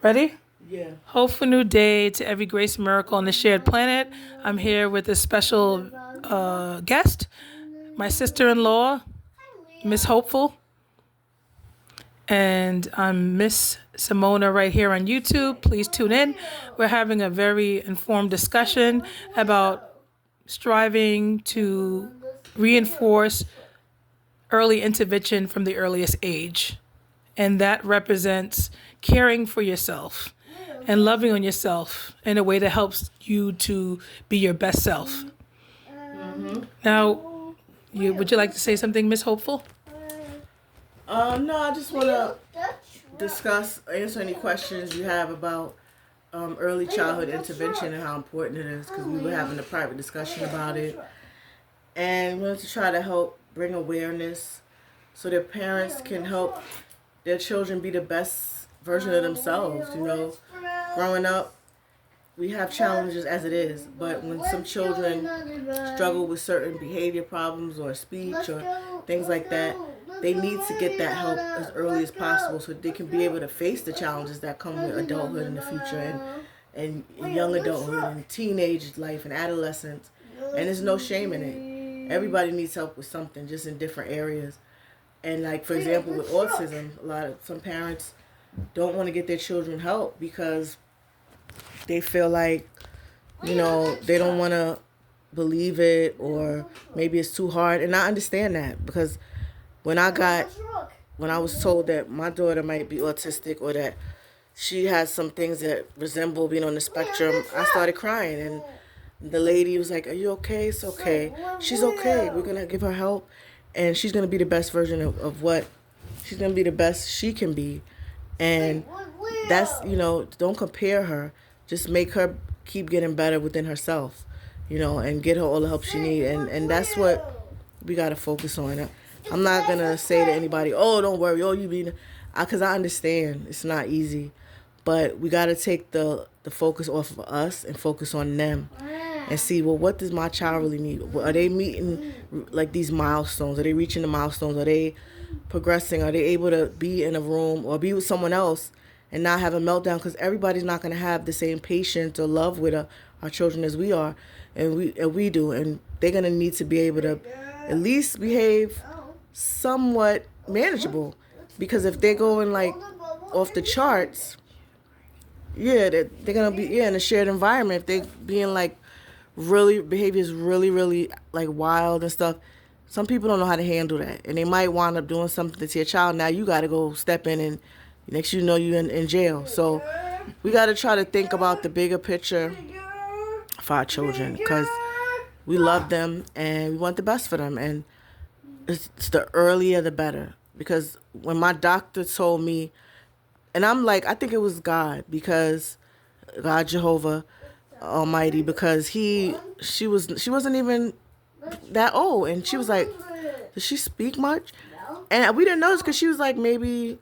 Ready? Yeah. Hopeful new day to every grace miracle on the shared planet. I'm here with a special guest, my sister-in-law, Miss Hopeful, and I'm Miss Simona right here on YouTube. Please tune in. We're having a very informed discussion about striving to reinforce early intervention from the earliest age. And that represents caring for yourself and loving on yourself in a way that helps you to be your best self. Now, would you like to say something, Miss Hopeful? No, I just want to answer any questions you have about early childhood intervention and how important it is, because we were having a private discussion about it, and we wanted to try to help bring awareness so that parents can help their children be the best version of themselves. Growing up, we have challenges as it is, but when some children struggle with certain behavior problems or speech or things like that, they need to get that help as early as possible so they can be able to face the challenges that come with adulthood in the future and young adulthood and teenage life and adolescence. And there's no shame in it. Everybody needs help with something, just in different areas. And like, for example, with autism, some parents don't want to get their children help because they feel like, they don't want to believe it, or maybe it's too hard. And I understand that, because when I was told that my daughter might be autistic, or that she has some things that resemble being on the spectrum, I started crying. And the lady was like, "Are you okay?" "It's okay. She's okay. We're going to give her help. And she's going to be the best version of what she's going to be, the best she can be." And that's, don't compare her. Just make her keep getting better within herself, and get her all the help she needs. And that's what we got to focus on. I'm not going to say to anybody, "Oh, don't worry. Oh, you be," because I understand it's not easy. But we got to take the focus off of us and focus on them and see, well, what does my child really need? Are they meeting like these milestones? Are they reaching the milestones? Are they progressing? Are they able to be in a room or be with someone else and not have a meltdown? Because everybody's not going to have the same patience or love with our children as we are, and we do. And they're going to need to be able to at least behave somewhat manageable. Because if they're going like off the charts, they're going to be in a shared environment. If they're being like really, behavior is really, really like wild and stuff, some people don't know how to handle that, and they might wind up doing something to your child. Now you got to go step in, and next you know you're in jail. So we got to try to think about the bigger picture for our children, because we love them and we want the best for them. And it's the earlier the better, because when my doctor told me, and I'm like, I think it was God, because God, Jehovah Almighty, because she wasn't even that old, and she was like, "Does she speak much?" And we didn't notice, because she was like maybe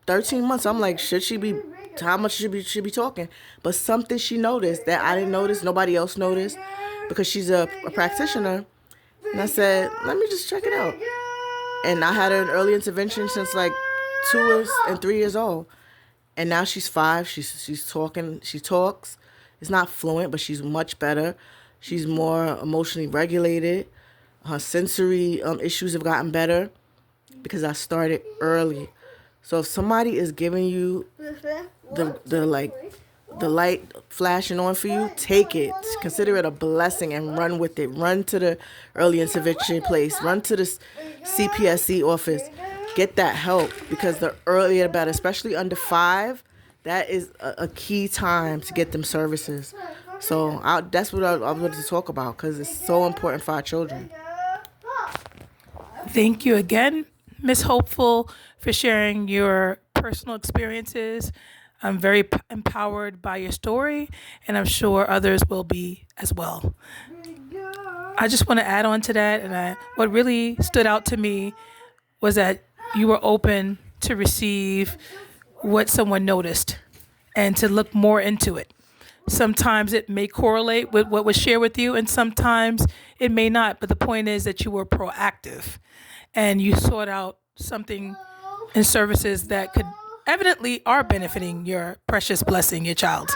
13 months. I'm like, how much should she be talking? But something she noticed that I didn't notice, nobody else noticed, because she's a practitioner. And I said, let me just check it out. And I had her in early intervention since like 2 and 3 years old. And now she's 5. She's talking. She talks. It's not fluent, but she's much better. She's more emotionally regulated. Her sensory issues have gotten better because I started early. So if somebody is giving you the light flashing on for you, take it. Consider it a blessing and run with it. Run to the early intervention place. Run to the CPSC office. Get that help, because the earlier the better, especially under 5. That is a key time to get them services. So that's what I wanted to talk about, because it's so important for our children. Thank you again, Miss Hopeful, for sharing your personal experiences. I'm very empowered by your story, and I'm sure others will be as well. I just want to add on to that, and what really stood out to me was that you were open to receive what someone noticed and to look more into it. Sometimes it may correlate with what was shared with you, and sometimes it may not. But the point is that you were proactive and you sought out something and services that could evidently are benefiting your precious blessing, your child.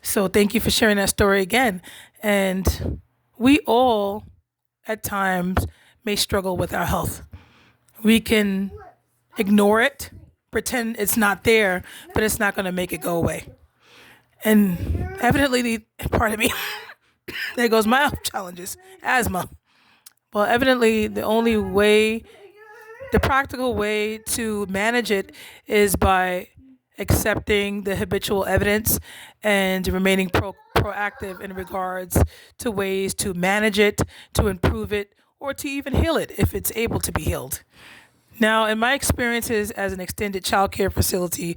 So thank you for sharing that story again. And we all, at times, may struggle with our health. We can ignore it, pretend it's not there, but it's not going to make it go away. And evidently, pardon me, there goes my health challenges, asthma. Well, evidently, the practical way to manage it is by accepting the habitual evidence and remaining proactive in regards to ways to manage it, to improve it, or to even heal it if it's able to be healed. Now, in my experiences as an extended child care facility,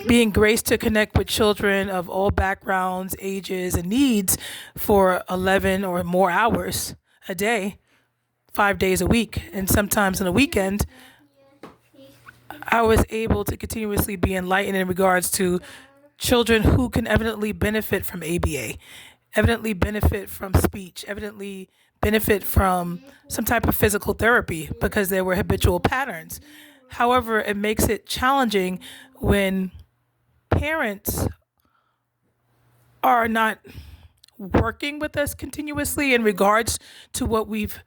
being graced to connect with children of all backgrounds, ages, and needs for 11 or more hours a day, 5 days a week, and sometimes on a weekend, I was able to continuously be enlightened in regards to children who can evidently benefit from ABA, evidently benefit from speech, evidently benefit from some type of physical therapy because there were habitual patterns. However, it makes it challenging when parents are not working with us continuously in regards to what we've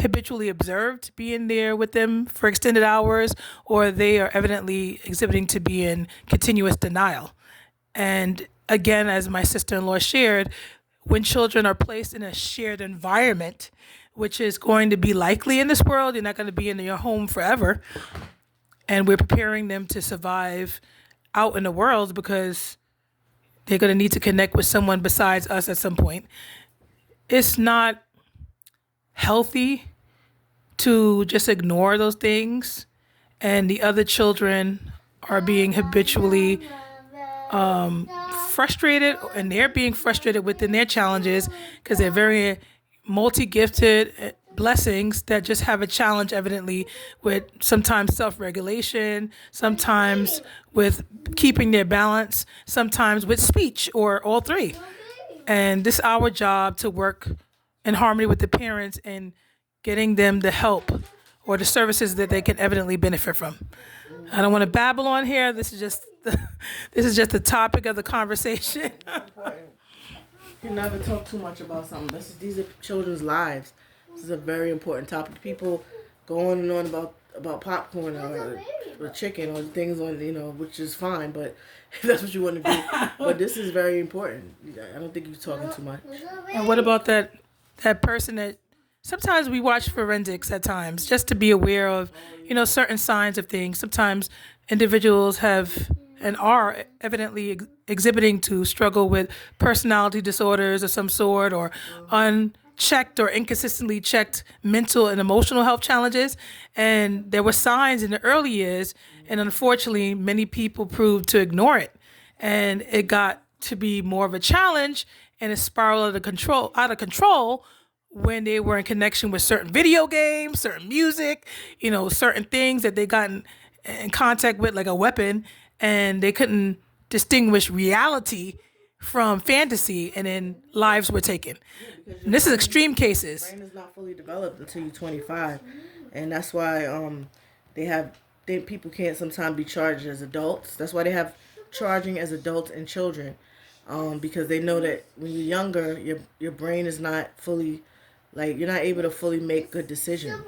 habitually observed being there with them for extended hours, or they are evidently exhibiting to be in continuous denial. And again, as my sister-in-law shared, when children are placed in a shared environment, which is going to be likely in this world, you're not going to be in your home forever, and we're preparing them to survive out in the world because they're going to need to connect with someone besides us at some point. It's not healthy to just ignore those things, and the other children are being habitually frustrated, and they're being frustrated within their challenges because they're very multi-gifted blessings that just have a challenge evidently with sometimes self-regulation, sometimes with keeping their balance, sometimes with speech, or all three. And this is our job to work in harmony with the parents and getting them the help or the services that they can evidently benefit from. I don't want to babble on here. This is just the topic of the conversation. You never talk too much about something. These are children's lives. This is a very important topic. People go on and on about popcorn or chicken or things on, which is fine, but if that's what you want to do. But this is very important. I don't think you're talking too much. And what about that person that sometimes we watch forensics at times just to be aware of, certain signs of things. Sometimes individuals have and are evidently exhibiting to struggle with personality disorders of some sort, or unchecked or inconsistently checked mental and emotional health challenges. And there were signs in the early years, and unfortunately, many people proved to ignore it. And it got to be more of a challenge and a spiral out of control when they were in connection with certain video games, certain music, certain things that they got in contact with, like a weapon, and they couldn't distinguish reality from fantasy, and then lives were taken. And this is extreme cases. Your brain is not fully developed until you're 25, and that's why people can't sometimes be charged as adults. That's why they have charging as adults and children, because they know that when you're younger, your brain is not fully, you're not able to fully make good decisions.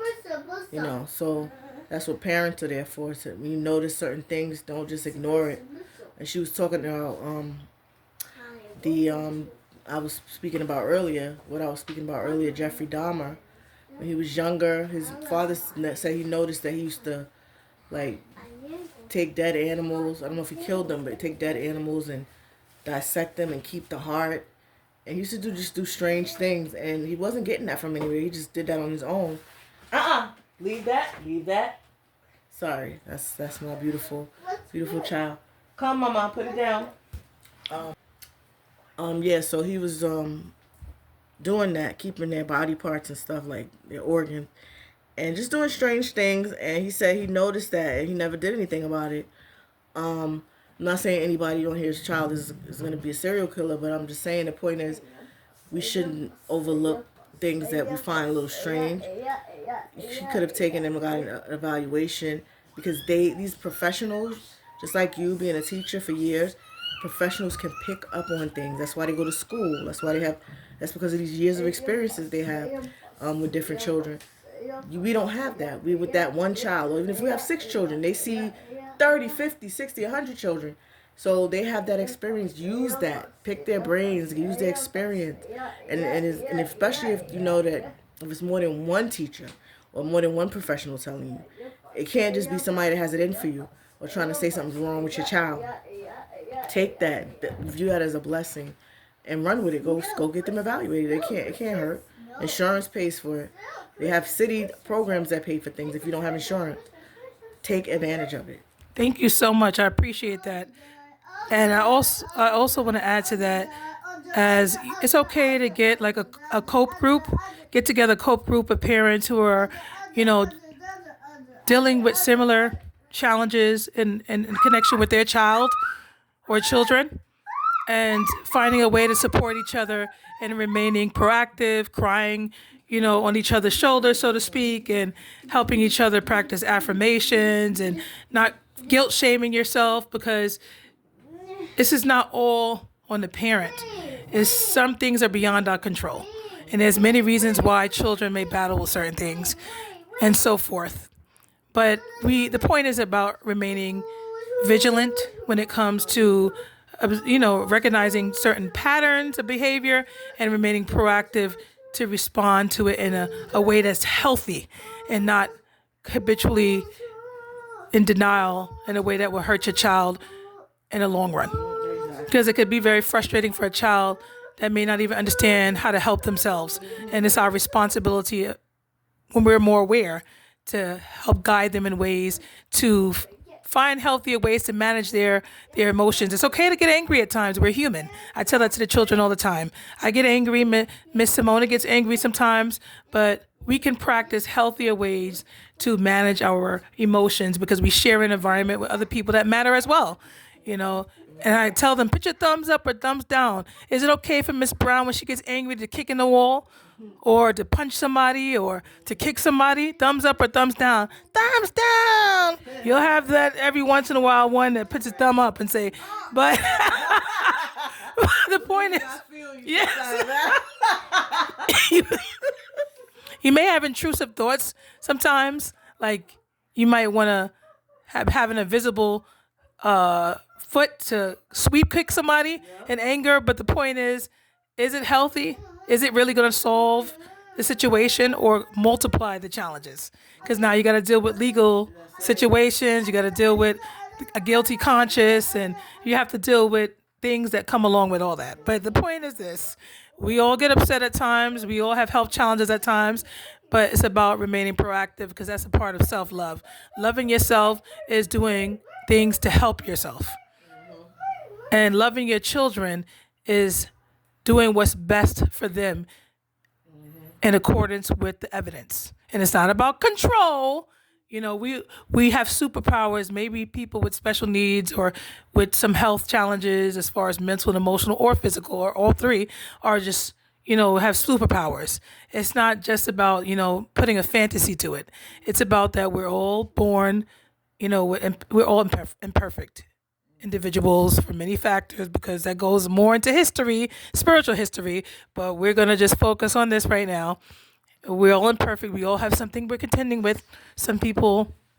So that's what parents are there for. So when you notice certain things, don't just ignore it. And she was talking about I was speaking about earlier, Jeffrey Dahmer. When he was younger, his father said he noticed that he used to take dead animals. I don't know if he killed them, but take dead animals and dissect them and keep the heart. And he used to do strange things, and he wasn't getting that from anywhere. He just did that on his own. Leave that. Sorry, that's my beautiful child. Come, Mama, put it down. So he was doing that, keeping their body parts and stuff, like their organs, and just doing strange things. And he said he noticed that, and he never did anything about it. I'm not saying anybody on here's child is going to be a serial killer, but I'm just saying the point is we shouldn't overlook things that we find a little strange. She could have taken him and got an evaluation because these professionals, just like you being a teacher for years, professionals can pick up on things. That's why they go to school. That's because of these years of experiences they have with different children. We don't have that. We with that one child, or even if we have 6 children, they see 30, 50, 60, 100 children. So they have that experience. Use that. Pick their brains. Use their experience. And especially if you know that if it's more than one teacher or more than one professional telling you, it can't just be somebody that has it in for you or trying to say something's wrong with your child. Take that. View that as a blessing and run with it. Go get them evaluated. It can't hurt. Insurance pays for it. They have city programs that pay for things if you don't have insurance. Take advantage of it. Thank you so much. I appreciate that. And I also want to add to that, as it's okay to get like a cope group, get together a cope group of parents who are, you know, dealing with similar challenges in connection with their child or children, and finding a way to support each other and remaining proactive, crying, on each other's shoulders, so to speak, and helping each other practice affirmations and not guilt shaming yourself, because this is not all on the parent. Some things are beyond our control. And there's many reasons why children may battle with certain things and so forth. But the point is about remaining vigilant when it comes to, recognizing certain patterns of behavior and remaining proactive to respond to it in a way that's healthy and not habitually in denial in a way that will hurt your child in the long run. Because it could be very frustrating for a child that may not even understand how to help themselves. And it's our responsibility, when we're more aware, to help guide them in ways to find healthier ways to manage their emotions. It's okay to get angry at times. We're human. I tell that to the children all the time. I get angry. Miss Simona gets angry sometimes, but we can practice healthier ways to manage our emotions because we share an environment with other people that matter as well. And I tell them, put your thumbs up or thumbs down. Is it okay for Miss Brown when she gets angry to kick in the wall or to punch somebody or to kick somebody? Thumbs up or thumbs down? Thumbs down. You'll have that every once in a while, one that puts a thumb up and say, but the point is, yes. You may have intrusive thoughts sometimes, like you might want to have an invisible foot to sweep kick somebody in anger, but the point is it healthy? Is it really going to solve the situation or multiply the challenges? Because now you got to deal with legal situations, you got to deal with a guilty conscience, and you have to deal with things that come along with all that. But the point is this: we all get upset at times, we all have health challenges at times, but it's about remaining proactive, because that's a part of self-love. Loving yourself is doing things to help yourself. And loving your children is doing what's best for them in accordance with the evidence. And it's not about control. We have superpowers. Maybe people with special needs or with some health challenges as far as mental and emotional or physical, or all three, are just, have superpowers. It's not just about, putting a fantasy to it. It's about that we're all born, we're all imperfect individuals for many factors, because that goes more into history, spiritual history, but we're going to just focus on this right now. We're all imperfect. We all have something we're contending with. Some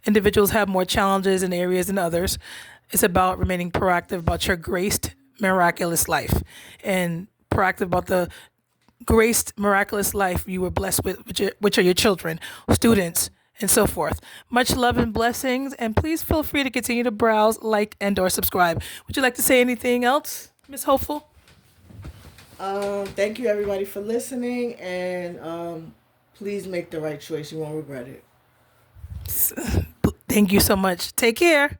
individuals have more challenges in areas than others. It's about remaining proactive about your graced, miraculous life, and proactive about the graced, miraculous life you were blessed with, which are your children, students, and so forth. Much love and blessings, and please feel free to continue to browse, like, and/or subscribe. Would you like to say anything else, Miss Hopeful? Thank you, everybody, for listening, and please make the right choice. You won't regret it. Thank you so much. Take care.